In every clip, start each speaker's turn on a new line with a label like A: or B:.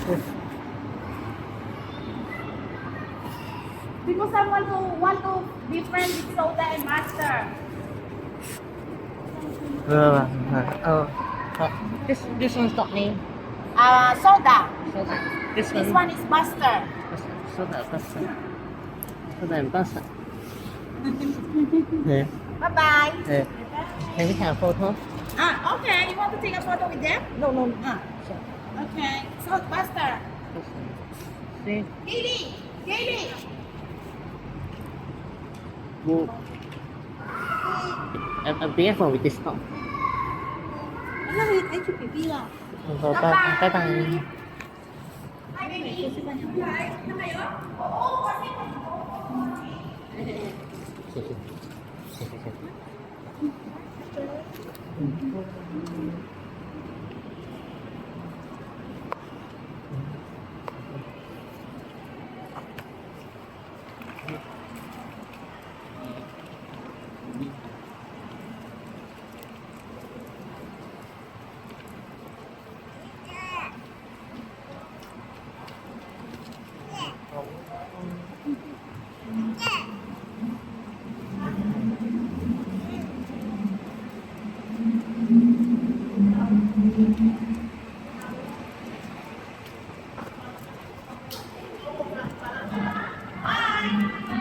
A: Because I want to be friends with Soda and Master.
B: Oh. This one's got name.
A: Soda.
B: So this
A: This
B: one.
A: one is Master.
B: So that's Soda and pasta. Yeah.
A: Bye bye.
B: Yeah. Can we have a photo?
A: Okay. You want to take a photo with them?
B: No.
A: Okay. So Master.
B: This one. See?
A: Katie.
B: Well, I'm careful with this stuff.
A: Ano, ay, pipi lang.
B: Bye bye.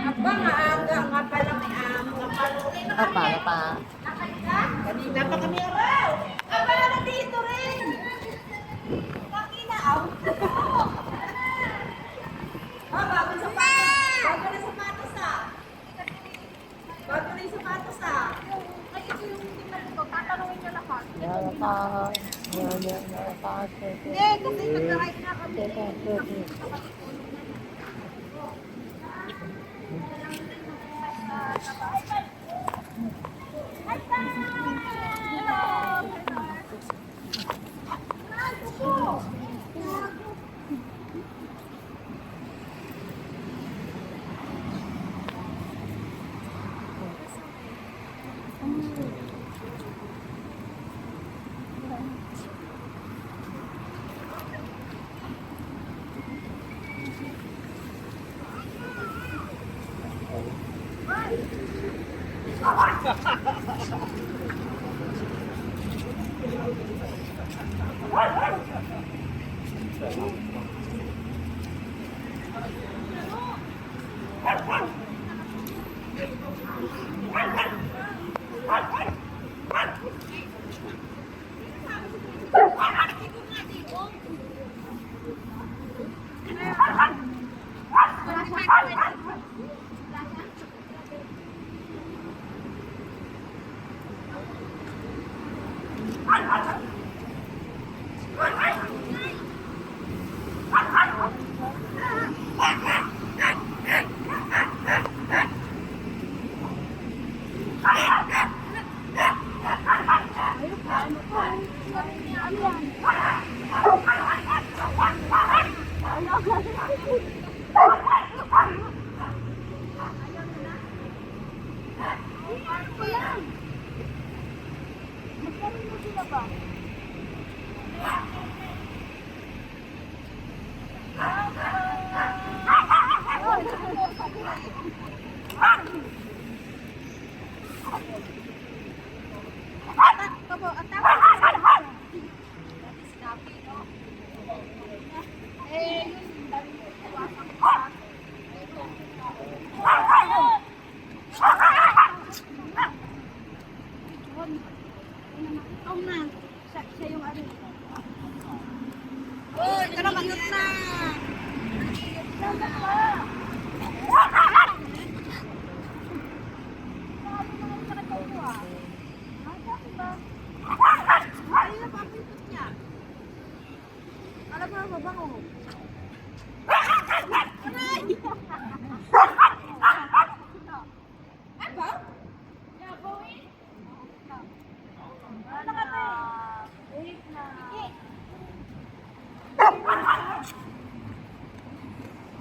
A: Aba, maaga nga pala may
B: Apa?
A: Kanina pa kami araw. Aba, nandito rin. Kakina, bago na sapatos. Bago na sapatos. Ay, ito yung tingnan ko. Tatanungin niya lahat. Hindi, kasi mag-right na kami.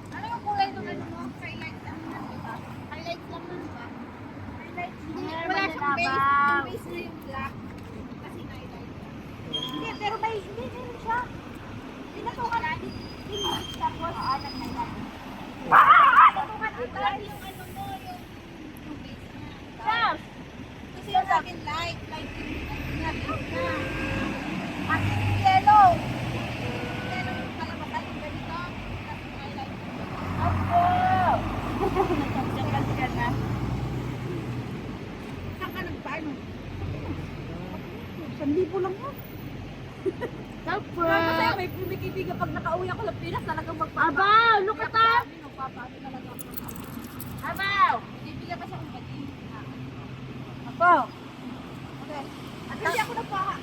A: Ano yung kulay nung ano mo? Highlight lang na, diba? Highlight lang na, diba? Highlight. Wala siyang base. Yung base na yung black. Kasi highlight. Hindi, pero may, hindi siya. Pinatukan natin. sa akin light yung light na. At yung yellow. Yellow yung kalabatan yung ganito. Tapos yung highlight. Opo! Nagsasakan ka na. Saan ka nagpaano? 1,000 lang mo.
C: Opo.
A: Kasi may kumikibiga pag nakauwi ako ng Pinas, talagang magpapaano.
C: Abaw, look at that.
A: Magpapaano talaga ako.
C: Abaw.
A: Bibigyan pa siya ng bagi. Ako. Okay. At hindi ako nagpaha.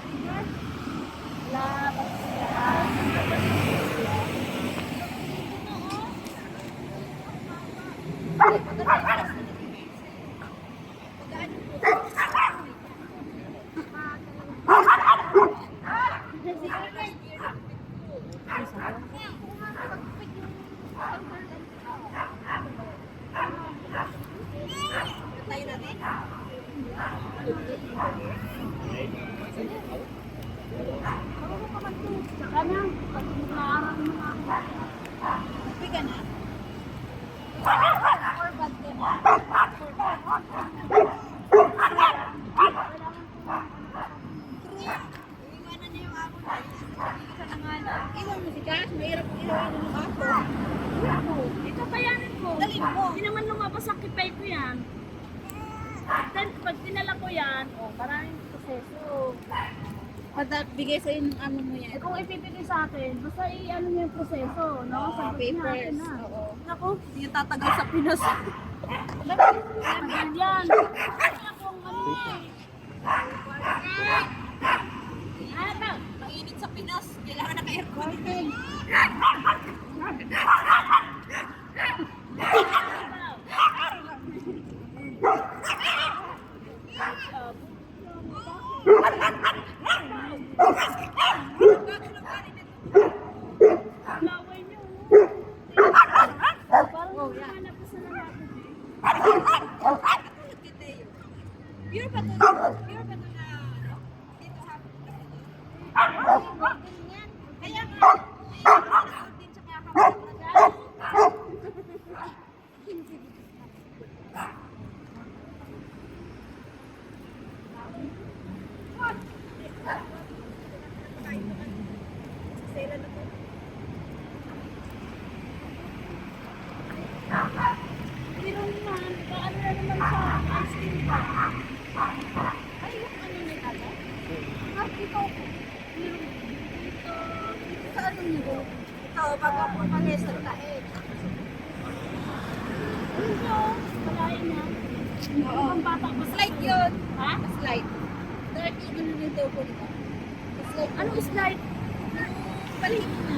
A: Tayo natin.
C: Saka na. Pag naaral mo na ako.
A: Bigyan na. Or bad din. Iiwanan niya yung ako na. Isa na nga na. Iwan mo si Cash. Mahirap iiwanan yung ako.
C: Ito kayanin ko.
A: Dalhin mo.
C: Hindi naman lumabas ang kipay ko yan. Then, pag tinala ko yan, maraming proseso.
A: Bigay sa'yo ng ano mo yan.
C: Eh kung ipipigay sa akin, basta i-ano niya yung proseso, no?
A: Sa
C: Sagutin
A: papers.
C: natin na.
A: Oo. Naku, hindi yung tatagal sa Pinas.
C: Tagal yan. Kaya kung ano eh. Ano?
A: Mainit sa Pinas. Kailangan naka-aircon din.
C: Laway niyo. Parang hanap ko sa lalaki.
A: Pure ba to? Pure ba to na ano? Dito sa ganyan. Kaya nga, din sa kaya kapag
C: Pero naman, paano na naman sa ice cream ba?
A: ay, yung ano niya ano? Ah, ito. Sa ano niyo? Ito, pag ako malis sa tae.
C: Ano? Malayan na.
A: Oo.
C: Ang bata ko.
A: Slide yun.
C: Ha?
A: Slide. Dirty, ano yung daw ko dito? Slide.
C: Anong slide?
A: Palihim na.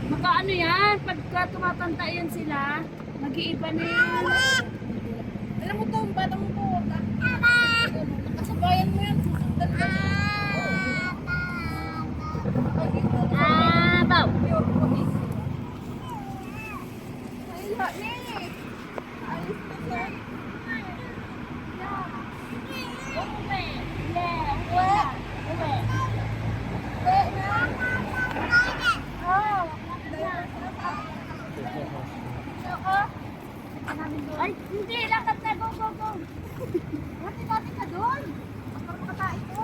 C: Makaano yan? Pagka tumatanda yan sila, mag-iiba na yan.
A: Alam mo to, ang bata mo to. Nakasabayan mo yan. Susundan ka.
C: Baw!
A: Pure police. Ay, lani. Ayos na siya.
C: Uwe! Yeah! Uwe! Uwe! Ay, hindi! Lakad na! Go, go, go!
A: Hati-hati ka doon. Para makakain ko.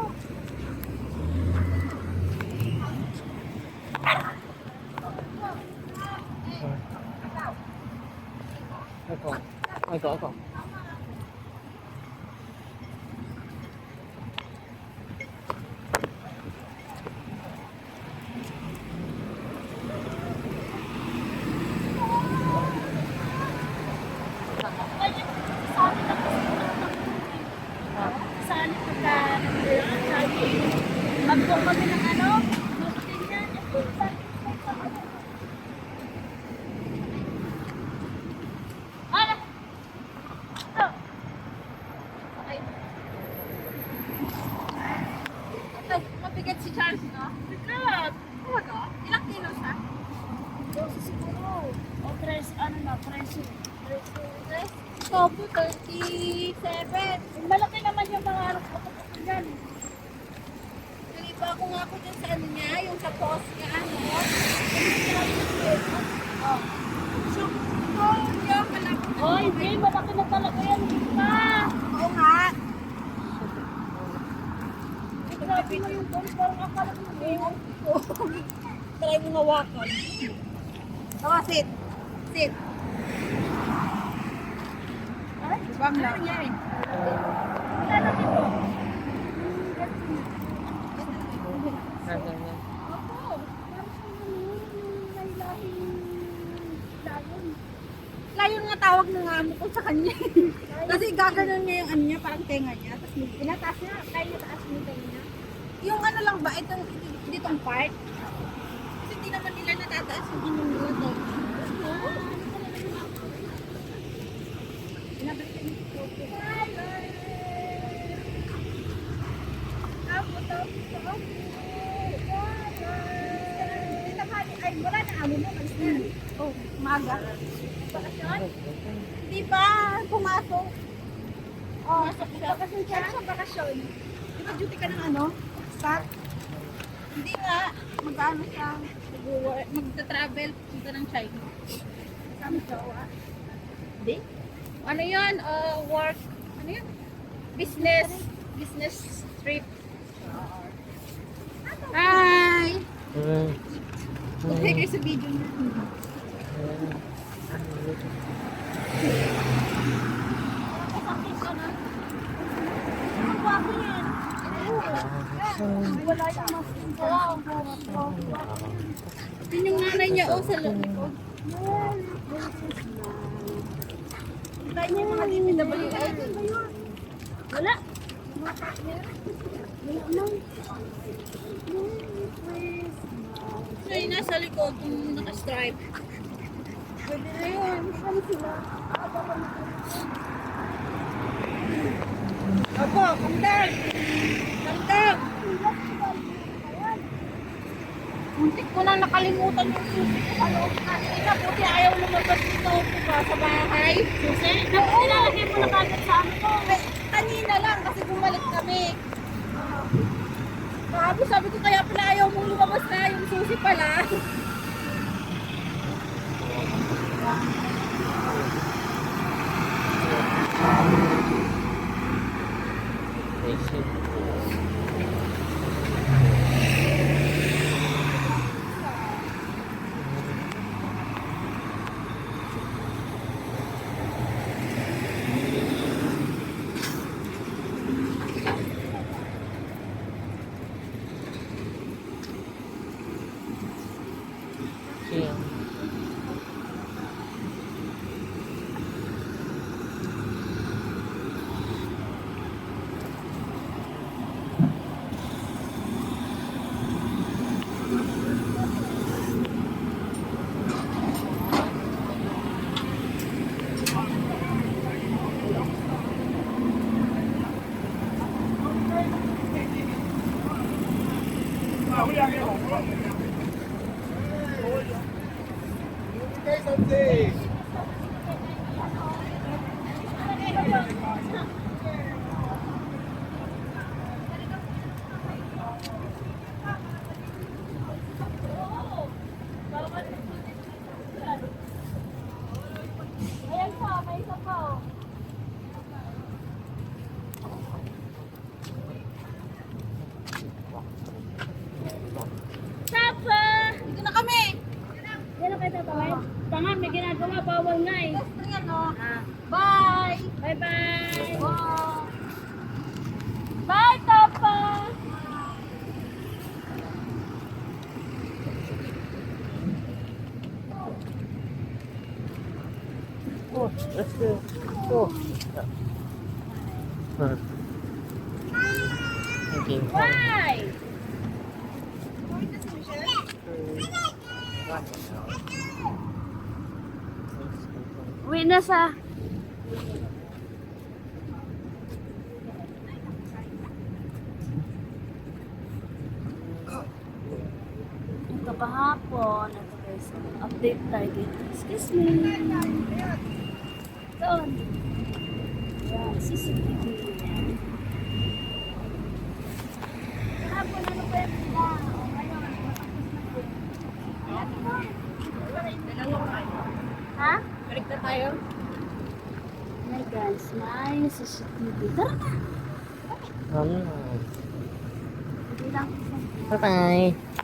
B: Ito.
C: Pwede mo sabi na kasi saan pagka sabi magpong kami ng ano mabuting yan ano
A: Ay, mabigat si Charles, no?
C: bigat
A: Talaga? Ilang kilo siya?
C: dosis siguro o tres ano na preso
A: Yes. Tofu, 37.
C: malaki naman yung mga harap ko yan
A: Naliba ko nga ako dyan sa ano niya, yung sa post niya, ano. Oh. So, oh, yung
C: Oh, hindi. Malaki na talaga yan. Pa!
A: Oo nga.
C: Grabe na yung ball. Parang akala ko yung try mo nawakan.
A: Oo, sit. Sit.
C: Ay,
A: Bang lang.
C: nangyari? Lalaki mo.
B: Ganyan.
C: Opo. Parang may lahing layon.
A: Layon nga tawag ng amo ko sa kanya. Kasi gaganon niya yung ano niya, parang tenga niya. Tapos
C: Pinataas niya. Kaya niya taas mo tayo niya.
A: yung ano lang ba, ditong part. Kasi hindi naman nila natataas yung ano nila daw. Pinabalikan niya yung photo.
C: Ay, wala na amo mo. Malis na.
A: Oh, maga.
C: Bakasyon?
A: Di ba? Pumasok.
C: Oh, bakasyon siya? Sa bakasyon.
A: Di ba duty ka ng ano? Start? Hindi nga. Mag-ano siya? Magta-travel. Punta ng China.
C: Kasama siya.
A: Hindi? Ano yun? Work. Ano yun? Business. Business trip. Hi!
B: Mm.
A: Okay kayo sa video niya.
C: Kasakit ka na. Ang gwapo yan. Wala yung mas.
A: Yun yung nanay niya, sa likod.
C: Kita niya yung mga DPWI. Wala.
A: So, yun nasa likod, yung naka-stripe. Pwede na yun.
C: Saan sila?
A: Opo, come down! Come down! Muntik ko na nakalimutan yung susi ko. Ano, kanina, buti ayaw lumabas dito pa sa bahay.
C: Susi? Nilalagay mo na kagad sa ano ko.
A: Eh, kanina lang kasi bumalik kami. Sabi ko kaya pala ayaw mong lumabas na yung susi pala.
B: Yeah.
C: Ayan pa, may isa pa. Oh. Tapa!
A: Dito na kami.
C: Yan ang kayo tatawin? Tanga, may ginagawa, bawal nga eh.
A: Tapos na yan, no?
C: Ah.
A: Bye!
C: Bye-bye!
A: Bye!
C: Bye, Tapa!
B: Oh, let's go. Oh. Okay.
C: Bye! Uwi na sa... Ito kahapon. Ito guys, update tayo dito. Excuse me. Doon. Yan, CCTV. Kahapon, ano pa yung sila? Ngayon, matapos na po. Ha?
A: Balik na tayo.
C: May guys, may CCTV. Tara na!
B: Ano?
C: Hindi lang isa.
B: Bye-bye.